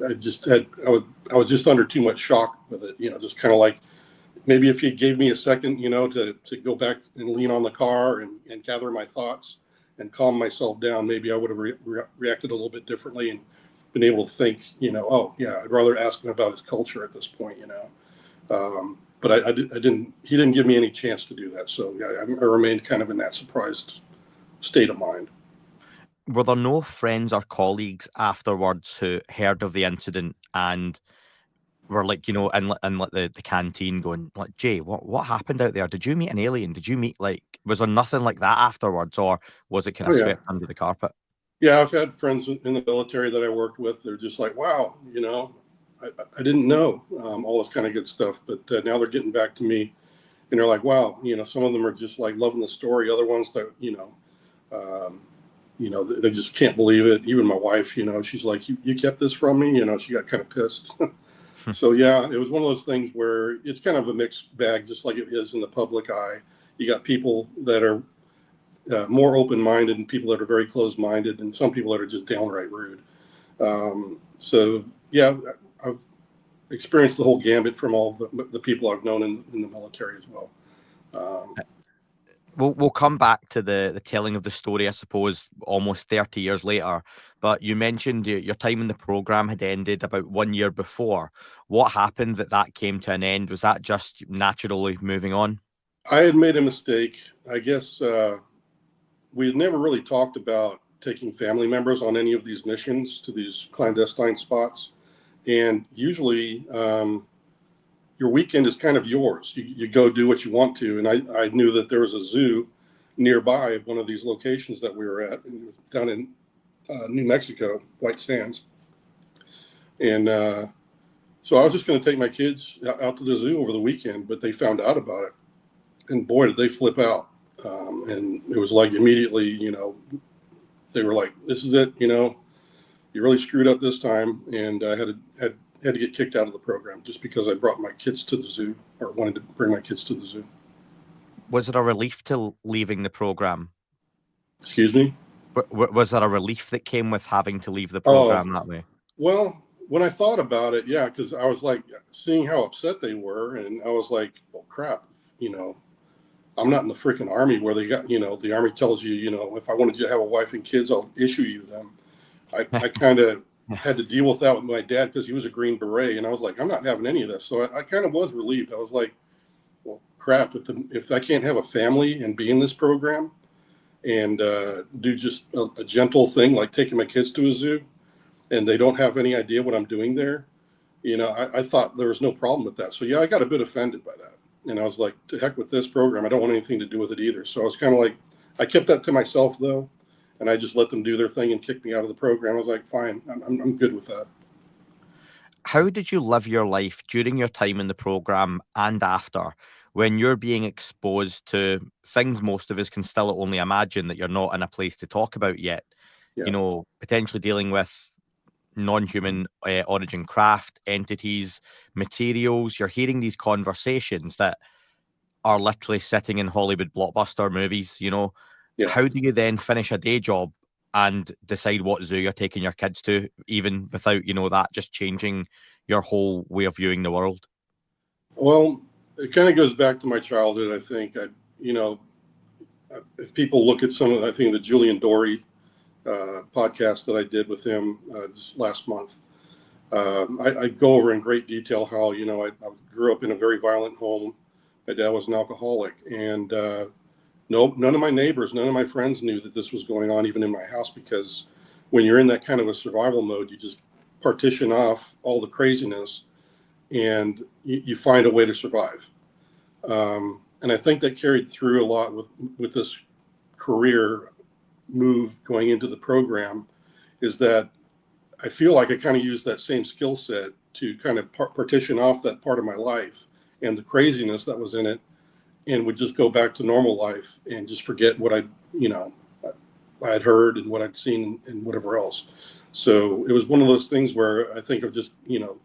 was just under too much shock with it. Just kind of like, maybe if you gave me a second, to go back and lean on the car and gather my thoughts and calm myself down, maybe I would have reacted a little bit differently and been able to think, oh yeah, I'd rather ask him about his culture at this point, but I didn't. He didn't give me any chance to do that. So yeah, I remained kind of in that surprised state of mind. Were there no friends or colleagues afterwards who heard of the incident and were like, in like the canteen going like, Jay, what happened out there? Did you meet an alien? Did you meet like, was there nothing like that afterwards, or was it kind Oh of yeah, swept under the carpet? yeah. I've had friends in the military that I worked with. They're just like, wow, I didn't know all this kind of good stuff. But now they're getting back to me, and they're like, wow, some of them are just like loving the story. Other ones that um, they just can't believe it. Even my wife, she's like, you kept this from me. She got kind of pissed. So yeah, it was one of those things where it's kind of a mixed bag, just like it is in the public eye. You got people that are more open-minded and people that are very closed-minded, and some people that are just downright rude. So yeah, I've experienced the whole gambit from all the people I've known in the military as well. Um, We'll come back to the telling of the story, I suppose, almost 30 years later. But you mentioned your time in the program had ended about 1 year before. What happened that came to an end? Was that just naturally moving on? I had made a mistake. I guess we had never really talked about taking family members on any of these missions to these clandestine spots. And usually, your weekend is kind of yours. You go do what you want to. And I knew that there was a zoo nearby one of these locations that we were at, and it was down in New Mexico, White Sands. And so I was just going to take my kids out to the zoo over the weekend, but they found out about it. And boy, did they flip out. And it was like immediately, they were like, this is it, you really screwed up this time. And I had had to get kicked out of the program just because I brought my kids to the zoo, or wanted to bring my kids to the zoo. Was it a relief to leaving the program? Excuse me? Was there a relief that came with having to leave the Oh, program that way? well, when I thought about it, yeah, because I was like seeing how upset they were, and I was like, well, crap, you know, I'm not in the freaking army where they got, you know, the army tells you, you know, if I wanted you to have a wife and kids, I'll issue you them. I kind of had to deal with that with my dad because he was a Green Beret, and I was like, I'm not having any of this. So I kind of was relieved. I was like, well, crap, if I can't have a family and be in this program and do just a gentle thing like taking my kids to a zoo, and they don't have any idea what I'm doing there, you know, I thought there was no problem with that. So yeah, I got a bit offended by that. And I was like, to heck with this program. I don't want anything to do with it either. So I was kind of like, I kept that to myself though. And I just let them do their thing and kick me out of the program. I was like, fine, I'm good with that. How did you live your life during your time in the program and after, when you're being exposed to things most of us can still only imagine that you're not in a place to talk about yet? You Yeah. know, potentially dealing with non-human origin craft, entities, materials. You're hearing these conversations that are literally sitting in Hollywood blockbuster movies, you know. Yeah. How do you then finish a day job and decide what zoo you're taking your kids to, even without, you know, that just changing your whole way of viewing the world? Well, it kind of goes back to my childhood. I think, you know, if people look at some of, I think the Julian Dory podcast that I did with him just last month, I go over in great detail how, you know, I grew up in a very violent home. My dad was an alcoholic, and no, none of my neighbors, none of my friends knew that this was going on, even in my house, because when you're in that kind of a survival mode, you just partition off all the craziness and you find a way to survive. And I think that carried through a lot with this career move going into the program, is that I feel like I kind of used that same skill set to kind of partition off that part of my life and the craziness that was in it, and would just go back to normal life and just forget what you know, I had heard and what I'd seen and whatever else. So it was one of those things where I think of just, you know,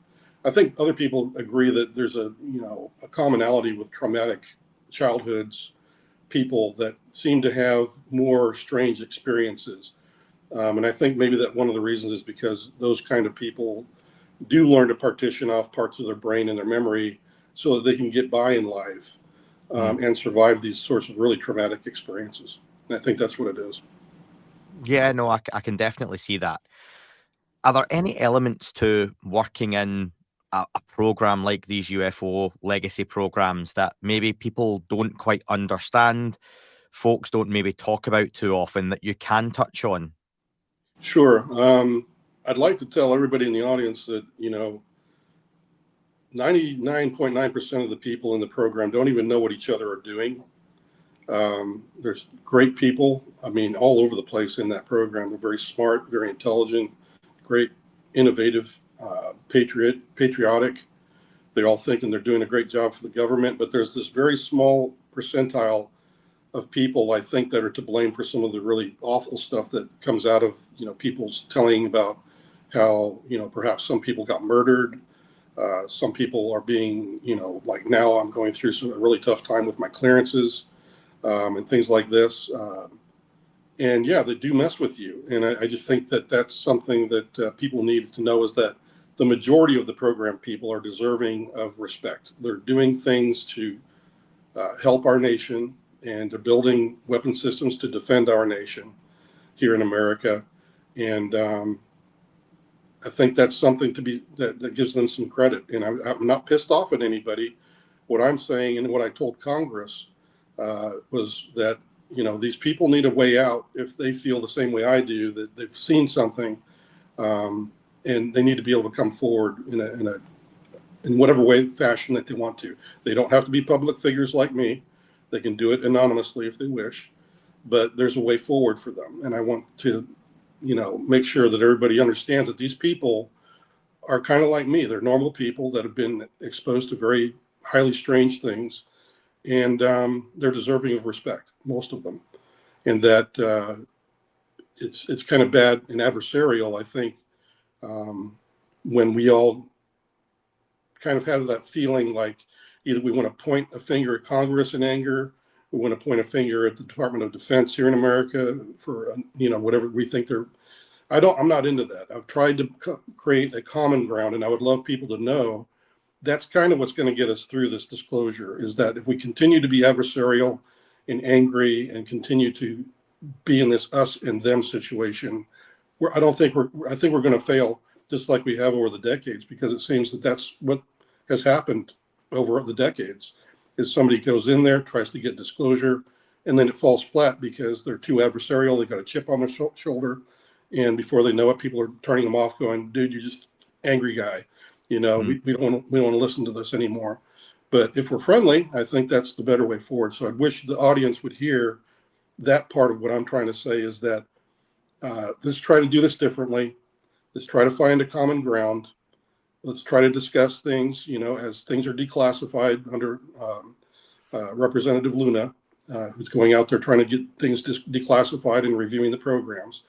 I think other people agree that there's a, you know, a commonality with traumatic childhoods, people that seem to have more strange experiences. And I think maybe that one of the reasons is because those kind of people do learn to partition off parts of their brain and their memory so that they can get by in life Mm. and survive these sorts of really traumatic experiences. And I think that's what it is. Yeah, no, I can definitely see that. Are there any elements to working in a program like these UFO legacy programs that maybe people don't quite understand, folks don't maybe talk about too often, that you can touch on? Sure. I'd like to tell everybody in the audience that, you know, 99.9% of the people in the program don't even know what each other are doing. There's great people, I mean, all over the place in that program. They're very smart, very intelligent, great, innovative, patriotic. They're all thinking they're doing a great job for the government, but there's this very small percentile of people, I think, that are to blame for some of the really awful stuff that comes out of, you know, people's telling about how, you know, perhaps some people got murdered. Some people are being, you know, like now I'm going through a really tough time with my clearances and things like this. And yeah, they do mess with you. And I just think that that's something that people need to know, is that the majority of the program people are deserving of respect. They're doing things to help our nation, and they're building weapon systems to defend our nation here in America. And I think that's something to be that gives them some credit. And I'm not pissed off at anybody. What I'm saying, and what I told Congress, was that, you know, these people need a way out if they feel the same way I do, that they've seen something, and they need to be able to come forward in whatever way, fashion that they want to. They don't have to be public figures like me. They can do it anonymously if they wish, but there's a way forward for them. And I want to, you know, make sure that everybody understands that these people are kind of like me. They're normal people that have been exposed to very highly strange things, and they're deserving of respect, most of them. And that it's kind of bad and adversarial, I think, when we all kind of have that feeling like either we want to point a finger at Congress in anger, we want to point a finger at the Department of Defense here in America for, whatever we think they're. I'm not into that. I've tried to create a common ground, and I would love people to know that's kind of what's going to get us through this disclosure, is that if we continue to be adversarial and angry and continue to be in this us and them situation, I think we're going to fail, just like we have over the decades, because it seems that that's what has happened over the decades, is somebody goes in there, tries to get disclosure, and then it falls flat because they're too adversarial. They got a chip on their shoulder, and before they know it, people are turning them off, going, "Dude, you're just angry guy. We don't want to listen to this anymore." But if we're friendly, I think that's the better way forward. So I wish the audience would hear that part of what I'm trying to say, is that let's try to do this differently. Let's try to find a common ground. Let's try to discuss things, as things are declassified under Representative Luna, who's going out there trying to get things declassified and reviewing the programs.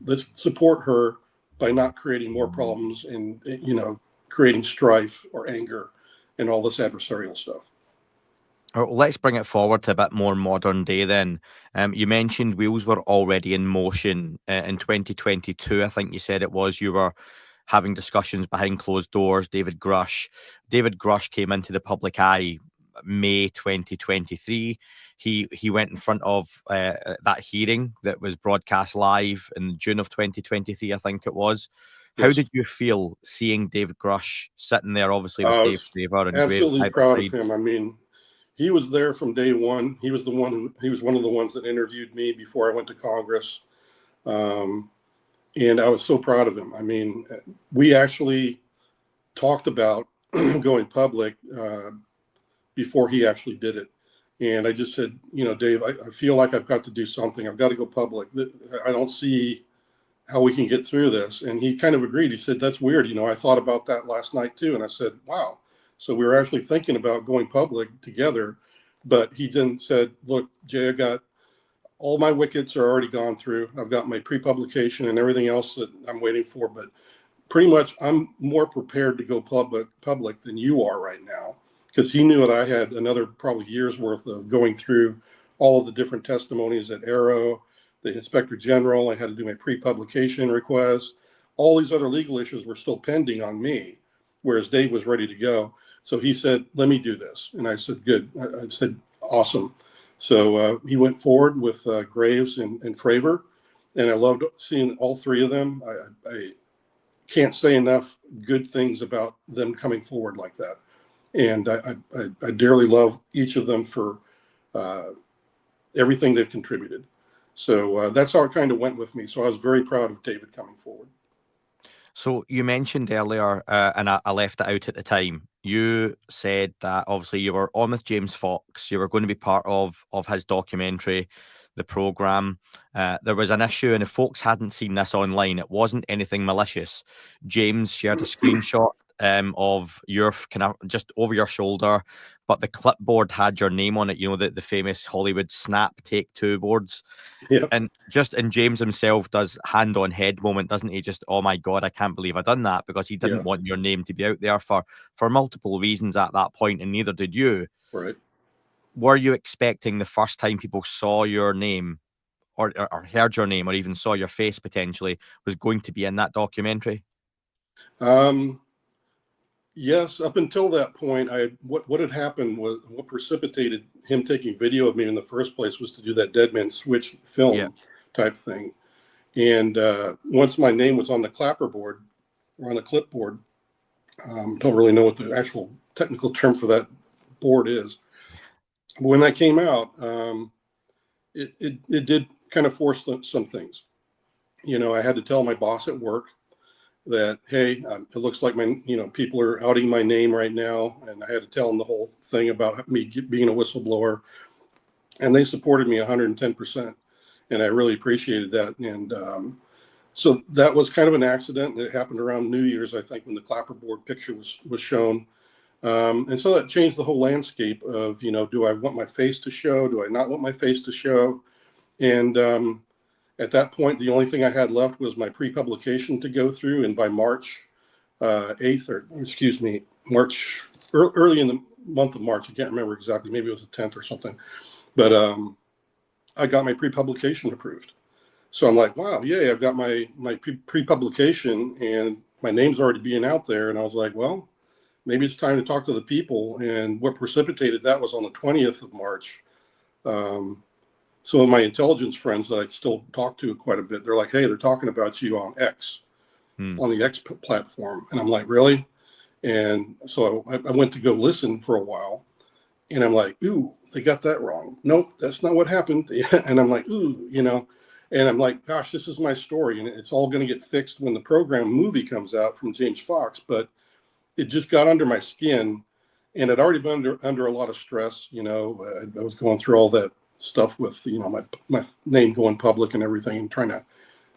Let's support her by not creating more problems and, creating strife or anger and all this adversarial stuff. Let's bring it forward to a bit more modern day then. You mentioned wheels were already in motion in 2022. I think you said it was. You were having discussions behind closed doors. David Grusch came into the public eye May 2023. He went in front of that hearing that was broadcast live in June of 2023, I think it was. How Yes. did you feel seeing David Grusch sitting there, obviously with I Dave was Graver and absolutely proud of Side? him. I mean, he was there from day one. He was one of the ones that interviewed me before I went to Congress. And I was so proud of him. I mean, we actually talked about going public before he actually did it. And I just said, Dave, I feel like I've got to do something. I've got to go public. I don't see how we can get through this. And he kind of agreed. He said, that's weird. I thought about that last night too. And I said, wow. So we were actually thinking about going public together. But he then said, look, Jay, I got all my wickets are already gone through. I've got my pre-publication and everything else that I'm waiting for. But pretty much I'm more prepared to go public than you are right now. Because he knew that I had another probably year's worth of going through all of the different testimonies at Arrow, the Inspector General. I had to do my pre-publication request. All these other legal issues were still pending on me, whereas Dave was ready to go. So he said, let me do this. And I said, good. I said, awesome. So he went forward with Graves and Fravor, and I loved seeing all three of them. I can't say enough good things about them coming forward like that. And I dearly love each of them for everything they've contributed. So that's how it kind of went with me. So I was very proud of David coming forward. So you mentioned earlier, and I left it out at the time. You said that obviously you were on with James Fox. You were going to be part of his documentary, the program. There was an issue, and if folks hadn't seen this online, it wasn't anything malicious. James shared a screenshot of your kind of just over your shoulder, but the clipboard had your name on it. The famous Hollywood Snap Take Two boards. Yeah. And James himself does hand on head moment, doesn't he? Just, oh my God, I can't believe I done that, because he didn't want your name to be out there for multiple reasons at that point, and neither did you. Right. Were you expecting the first time people saw your name or heard your name or even saw your face potentially was going to be in that documentary? Yes, up until that point, what had happened was, what precipitated him taking video of me in the first place was to do that Dead Man Switch film type thing. And once my name was on the clapperboard or on the clipboard, don't really know what the actual technical term for that board is. But when that came out, it did kind of force some things. I had to tell my boss at work that, hey, it looks like people are outing my name right now. And I had to tell them the whole thing about me being a whistleblower. And they supported me 110%. And I really appreciated that. And so that was kind of an accident. It happened around New Year's, I think, when the clapperboard picture was shown. And so that changed the whole landscape of, do I want my face to show? Do I not want my face to show? And at that point, the only thing I had left was my pre-publication to go through. And by March 8th, or excuse me, March, early in the month of March. I can't remember exactly. Maybe it was the 10th or something. But I got my pre-publication approved. So I'm like, wow, yay, I've got my pre-publication and my name's already being out there. And I was like, well, maybe it's time to talk to the people. And what precipitated that was on the 20th of March. Some of my intelligence friends that I still talk to quite a bit, they're like, hey, they're talking about you on X, on the X platform. And I'm like, really? And so I went to go listen for a while. And I'm like, ooh, they got that wrong. Nope, that's not what happened. And I'm like, ooh, and I'm like, gosh, this is my story. And it's all going to get fixed when the program movie comes out from James Fox. But it just got under my skin. And I'd already been under a lot of stress. I was going through all that stuff with, my name going public and everything, and trying to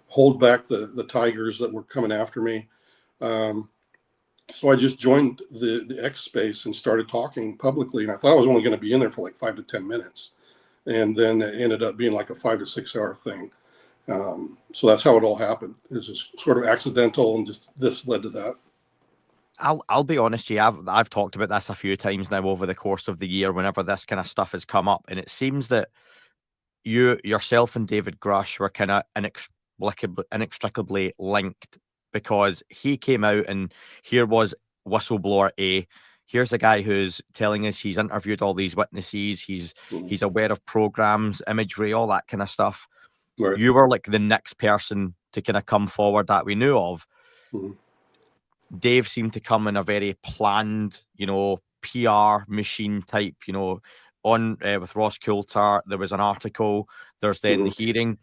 hold back the tigers that were coming after me. So I just joined the X space and started talking publicly. And I thought I was only going to be in there for like 5 to 10 minutes. And then it ended up being like a 5 to 6 hour thing. So that's how it all happened. It was just sort of accidental, and just this led to that. I'll be honest, Jay. I've talked about this a few times now over the course of the year. Whenever this kind of stuff has come up, and it seems that yourself and David Grusch were kind of inextricably linked, because he came out and here was Whistleblower A. Here's a guy who's telling us he's interviewed all these witnesses. He's aware of programs, imagery, all that kind of stuff. Right. You were like the next person to kind of come forward that we knew of. Dave seemed to come in a very planned, PR machine type, on with Ross Coulter. There was an article. There's then the hearing.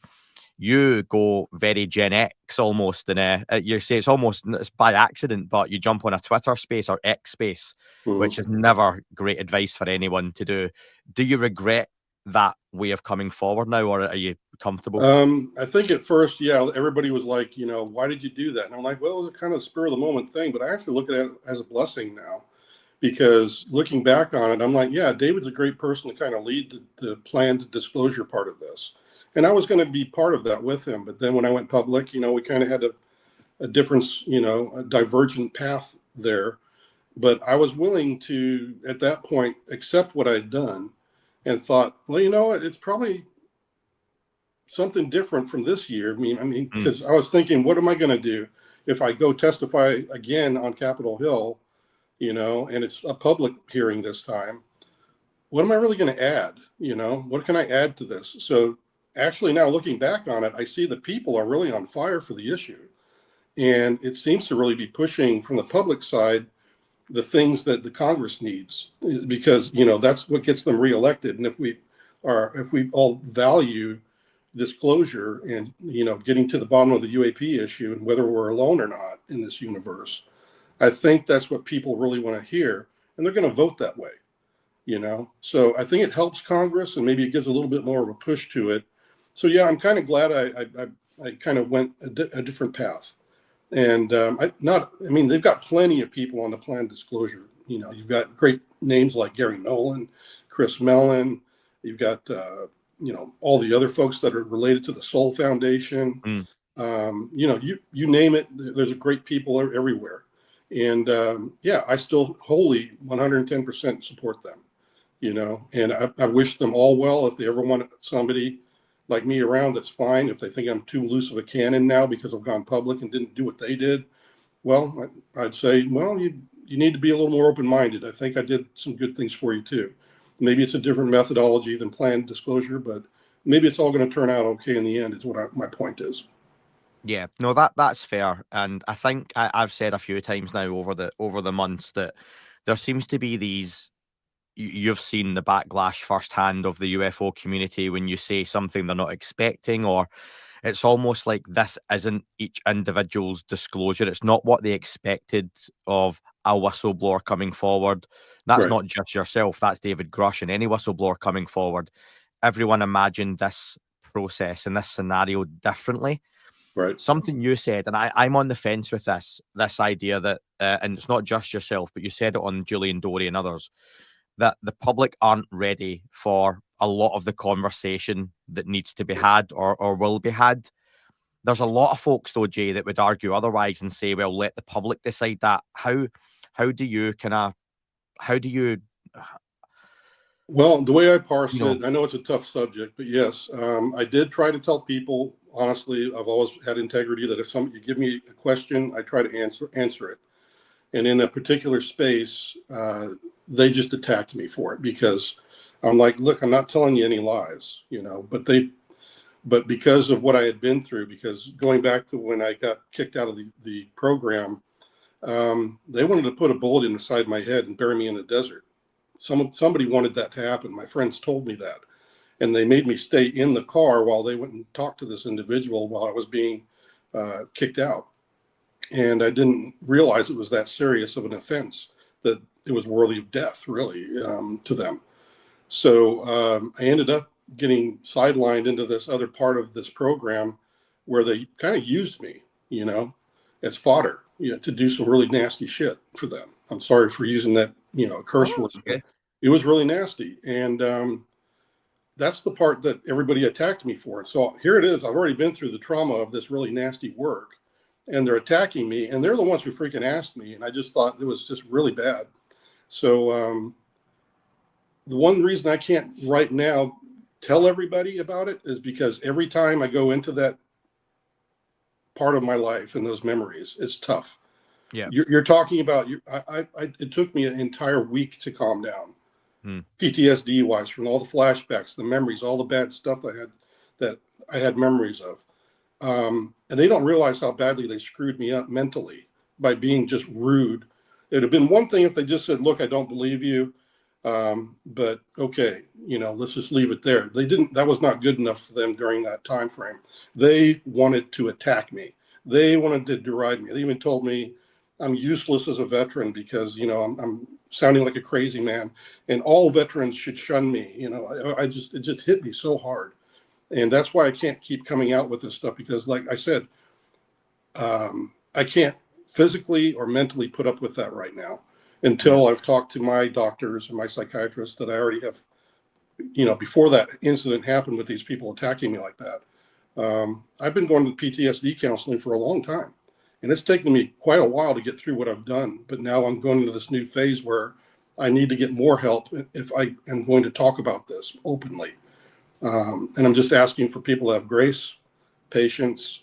You go very Gen X almost, and you say it's by accident, but you jump on a Twitter space or X space, which is never great advice for anyone to do. Do you regret that way of coming forward now, or are you comfortable? I think at first, yeah, everybody was like, why did you do that? And I'm like, well, it was a kind of spur of the moment thing, but I actually look at it as a blessing now, because looking back on it, I'm like, yeah, David's a great person to kind of lead the planned disclosure part of this. And I was going to be part of that with him. But then when I went public, we kind of had a difference, a divergent path there. But I was willing to, at that point, accept what I'd done, and thought, well, you know what, it's probably something different from this year. I mean, because I was thinking, what am I going to do if I go testify again on Capitol Hill, and it's a public hearing this time? What am I really going to add? What can I add to this? So actually, now looking back on it, I see the people are really on fire for the issue. And it seems to really be pushing from the public side the things that the Congress needs, because, that's what gets them reelected. And if we all value disclosure and, getting to the bottom of the UAP issue and whether we're alone or not in this universe, I think that's what people really want to hear. And they're going to vote that way, So I think it helps Congress, and maybe it gives a little bit more of a push to it. So, yeah, I'm kind of glad I kind of went a different path. And they've got plenty of people on the planned disclosure. You've got great names like Gary Nolan, Chris Mellon. You've got, all the other folks that are related to the Soul Foundation. You name it, there's a great people everywhere. And I still wholly 110% support them, and I wish them all well. If they ever want somebody like me around, that's fine. If they think I'm too loose of a cannon now because I've gone public and didn't do what they did, well, I'd say, well, you need to be a little more open-minded. I think I did some good things for you too. Maybe it's a different methodology than planned disclosure, but maybe it's all going to turn out okay in the end, is what my point is. Yeah, no, that's fair. And I think I've said a few times now over the months that there seems to be these, you've seen the backlash firsthand of the UFO community when you say something they're not expecting, or it's almost like this isn't each individual's disclosure. It's not what they expected of a whistleblower coming forward. That's Right. not just yourself. That's David Grusch and any whistleblower coming forward. Everyone imagined this process and this scenario differently. Right. Something you said, and I'm on the fence with this idea that, and it's not just yourself, but you said it on Julian Dory and others, that the public aren't ready for a lot of the conversation that needs to be had or will be had. There's a lot of folks, though, Jay, that would argue otherwise and say, well, let the public decide that. How How do you how do you, Well, the way I parse you know, it, I know it's a tough subject, but yes, I did try to tell people, honestly, I've always had integrity that if you give me a question, I try to answer it. And in a particular space, they just attacked me for it because I'm like, look, I'm not telling you any lies, but because of what I had been through, because going back to when I got kicked out of the program, they wanted to put a bullet inside my head and bury me in the desert. Somebody wanted that to happen. My friends told me that, and they made me stay in the car while they went and talked to this individual while I was being kicked out. And I didn't realize it was that serious of an offense, that it was worthy of death, really, to them. So I ended up getting sidelined into this other part of this program where they kind of used me, as fodder, to do some really nasty shit for them. I'm sorry for using that, curse oh, word, it's but okay. it was really nasty. And that's the part that everybody attacked me for. And so here it is. I've already been through the trauma of this really nasty work, and they're attacking me, and they're the ones who freaking asked me. And I just thought it was just really bad. So the one reason I can't right now tell everybody about it is because every time I go into that part of my life and those memories, it's tough. Yeah. You're talking about it took me an entire week to calm down, Hmm. PTSD wise, from all the flashbacks, the memories, all the bad stuff that I had memories of. And they don't realize how badly they screwed me up mentally by being just rude. It'd have been one thing if they just said, look, I don't believe you. But okay, let's just leave it there. They didn't, that was not good enough for them during that time frame. They wanted to attack me. They wanted to deride me. They even told me I'm useless as a veteran because, I'm sounding like a crazy man and all veterans should shun me. It just hit me so hard. And that's why I can't keep coming out with this stuff because, like I said, I can't physically or mentally put up with that right now Yeah. until I've talked to my doctors and my psychiatrists that I already have, before that incident happened with these people attacking me like that. I've been going to PTSD counseling for a long time, and it's taken me quite a while to get through what I've done. But now I'm going into this new phase where I need to get more help if I am going to talk about this openly. And I'm just asking for people to have grace, patience.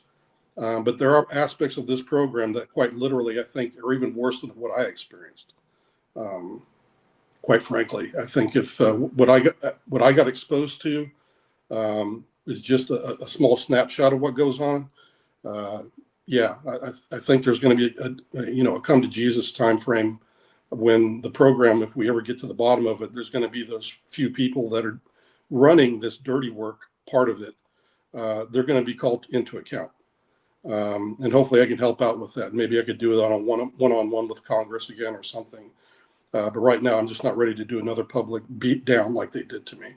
But there are aspects of this program that quite literally, I think, are even worse than what I experienced. Um, quite frankly, I think if what I got exposed to is just a small snapshot of what goes on, uh, yeah, I think there's going to be a come to Jesus time frame when the program, if we ever get to the bottom of it, there's going to be those few people that are running this dirty work part of it. They're going to be called into account. And hopefully I can help out with that. Maybe I could do it on a one-on-one with Congress again or something. But right now I'm just not ready to do another public beat down like they did to me.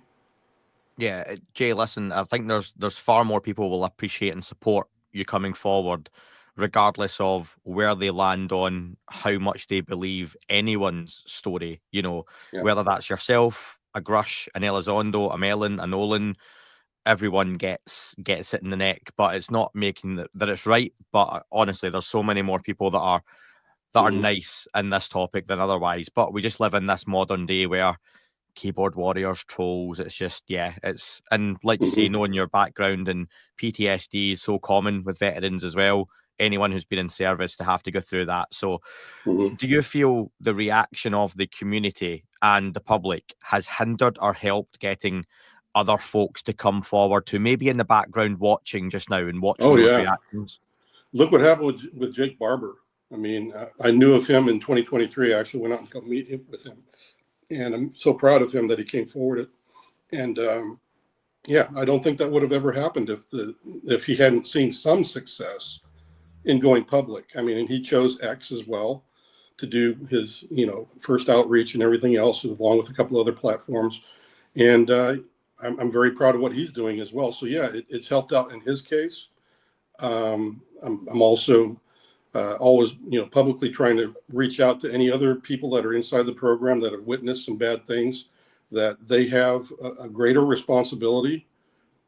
Yeah, Jay, listen, I think there's far more people will appreciate and support you coming forward, regardless of where they land on how much they believe anyone's story. Yeah. Whether that's yourself, a Grush, an Elizondo, a Mellon, a Nolan, everyone gets it in the neck. But it's not making that it's right. But honestly, there's so many more people that are Mm-hmm. nice in this topic than otherwise. But we just live in this modern day where keyboard warriors, trolls. It's just, yeah, and like you say, Mm-hmm. knowing your background and PTSD is so common with veterans as well. Anyone who's been in service to have to go through that. So, Mm-hmm. do you feel the reaction of the community and the public has hindered or helped getting other folks to come forward to maybe in the background watching just now and watching Oh those yeah. reactions? Look what happened with Jake Barber. I mean, I knew of him in 2023. I actually went out and go meet him with him, and I'm so proud of him that he came forward. And yeah, I don't think that would have ever happened if he hadn't seen some success in going public. I mean, and he chose X as well to do his, first outreach and everything else, along with a couple other platforms. And I'm very proud of what he's doing as well. So yeah, it's helped out in his case. I'm also always, publicly trying to reach out to any other people that are inside the program that have witnessed some bad things, that they have a greater responsibility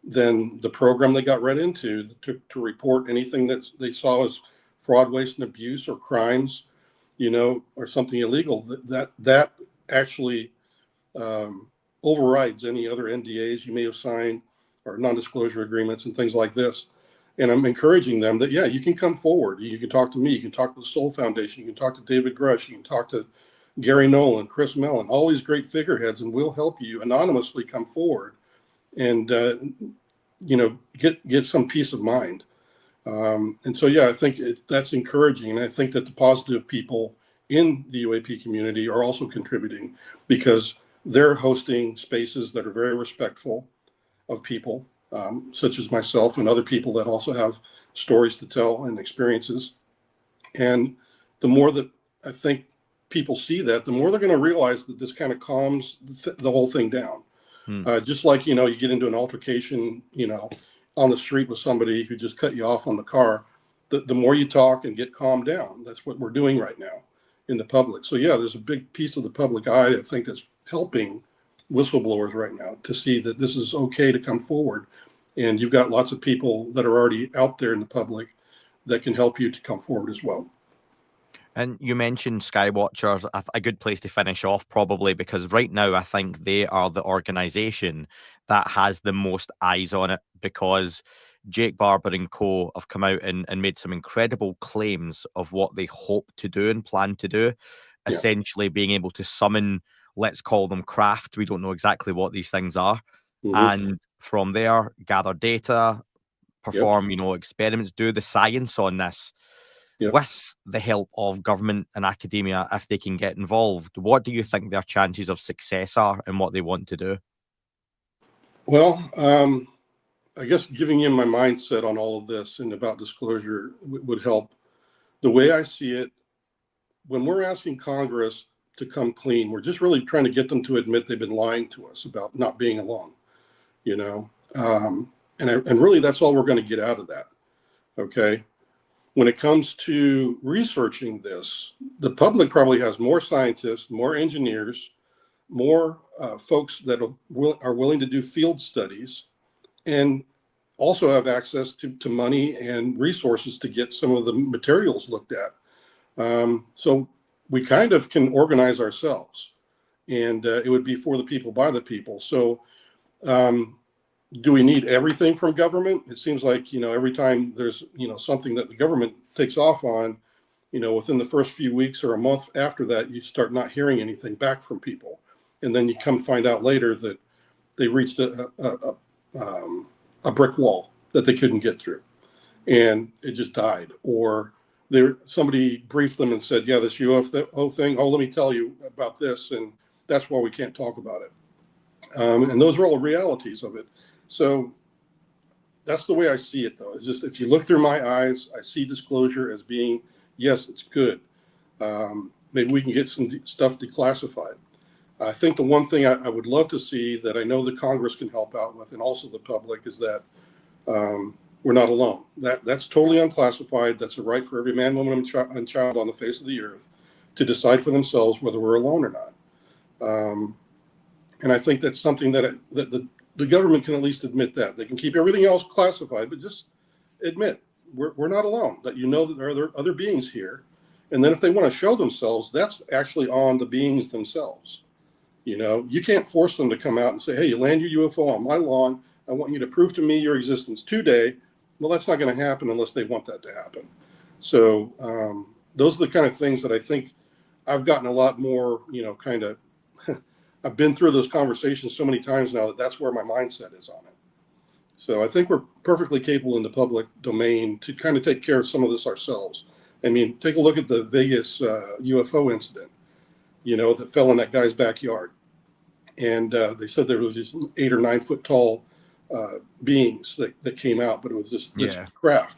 than the program they got right into to report anything that they saw as fraud, waste, and abuse or crimes. or something illegal, that actually overrides any other NDAs you may have signed or non-disclosure agreements and things like this. And I'm encouraging them that, yeah, you can come forward. You can talk to me. You can talk to the Soul Foundation. You can talk to David Grusch. You can talk to Gary Nolan, Chris Mellon, all these great figureheads, and we'll help you anonymously come forward and, get some peace of mind. And so, yeah, I think that's encouraging. And I think that the positive people in the UAP community are also contributing because they're hosting spaces that are very respectful of people, such as myself and other people that also have stories to tell and experiences. And the more that I think people see that, the more they're going to realize that this kind of calms the whole thing down. Just like, you get into an altercation, on the street with somebody who just cut you off on the car, the more you talk and get calmed down. That's what we're doing right now in the public. So, yeah, there's a big piece of the public eye, I think, that's helping whistleblowers right now to see that this is okay to come forward. And you've got lots of people that are already out there in the public that can help you to come forward as well. And you mentioned Skywatchers, a good place to finish off probably, because right now I think they are the organization that has the most eyes on it, because Jake Barber and co have come out and made some incredible claims of what they hope to do and plan to do, Yeah. essentially being able to summon, let's call them craft. We don't know exactly what these things are. Mm-hmm. And from there, gather data, perform, Yep. Experiments, do the science on this. Yep. With the help of government and academia, if they can get involved, what do you think their chances of success are in what they want to do? Well, I guess giving you my mindset on all of this and about disclosure would help. The way I see it, when we're asking Congress to come clean, we're just really trying to get them to admit they've been lying to us about not being alone, and really that's all we're going to get out of that. Okay. When it comes to researching this, the public probably has more scientists, more engineers, more folks that are willing to do field studies, and also have access to money and resources to get some of the materials looked at. So we kind of can organize ourselves, and it would be for the people, by the people. So do we need everything from government? It seems like, every time there's, something that the government takes off on, within the first few weeks or a month after that, you start not hearing anything back from people. And then you come find out later that they reached a brick wall that they couldn't get through, and it just died. Or somebody briefed them and said, yeah, this UFO thing, let me tell you about this, and that's why we can't talk about it. And those are all realities of it. So that's the way I see it, though. It's just, if you look through my eyes, I see disclosure as being, yes, it's good. Maybe we can get some stuff declassified. I think the one thing I would love to see that I know the Congress can help out with, and also the public, is that we're not alone. That's totally unclassified. That's a right for every man, woman, and child on the face of the earth to decide for themselves whether we're alone or not. And I think that's something that the government can at least admit that. They can keep everything else classified, but just admit we're not alone, that that there are other beings here. And then if they want to show themselves, that's actually on the beings themselves. You can't force them to come out and say, hey, you land your UFO on my lawn, I want you to prove to me your existence today. Well, that's not going to happen unless they want that to happen. So those are the kind of things that I think I've gotten a lot more, kind of, I've been through those conversations so many times now that's where my mindset is on it. So I think we're perfectly capable in the public domain to kind of take care of some of this ourselves. I mean, take a look at the Vegas UFO incident, that fell in that guy's backyard. And they said there was these 8 or 9 foot tall beings that came out, but it was this craft.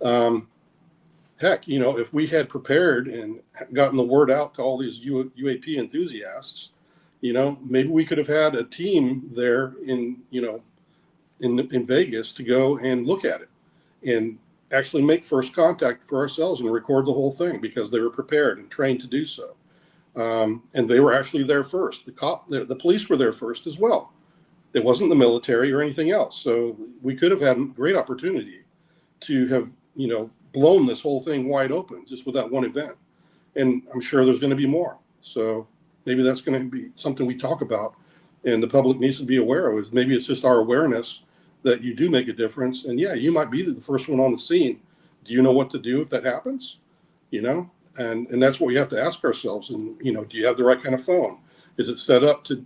Heck, if we had prepared and gotten the word out to all these UAP enthusiasts, maybe we could have had a team there in Vegas to go and look at it and actually make first contact for ourselves and record the whole thing, because they were prepared and trained to do so. And they were actually there first. The police were there first as well. It wasn't the military or anything else. So we could have had a great opportunity to have, blown this whole thing wide open just with that one event. and I'm sure there's going to be more. So maybe that's going to be something we talk about, and the public needs to be aware of. Is maybe it's just our awareness that you do make a difference, and yeah, you might be the first one on the scene. Do you know what to do if that happens? You know, and that's what we have to ask ourselves. And you know, do you have the right kind of phone? Is it set up to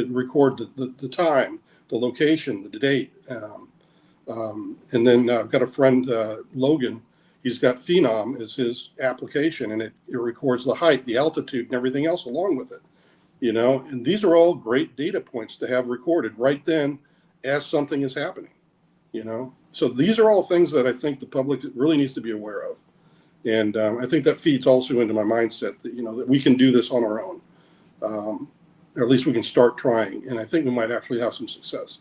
record the time, the location, the date? And then I've got a friend, Logan. He's got Phenom as his application, and it records the height, the altitude, and everything else along with it. You know, and these are all great data points to have recorded right then as something is happening. You know, so these are all things that I think the public really needs to be aware of. And I think that feeds also into my mindset that, you know, that we can do this on our own. Or at least we can start trying. And I think we might actually have some success.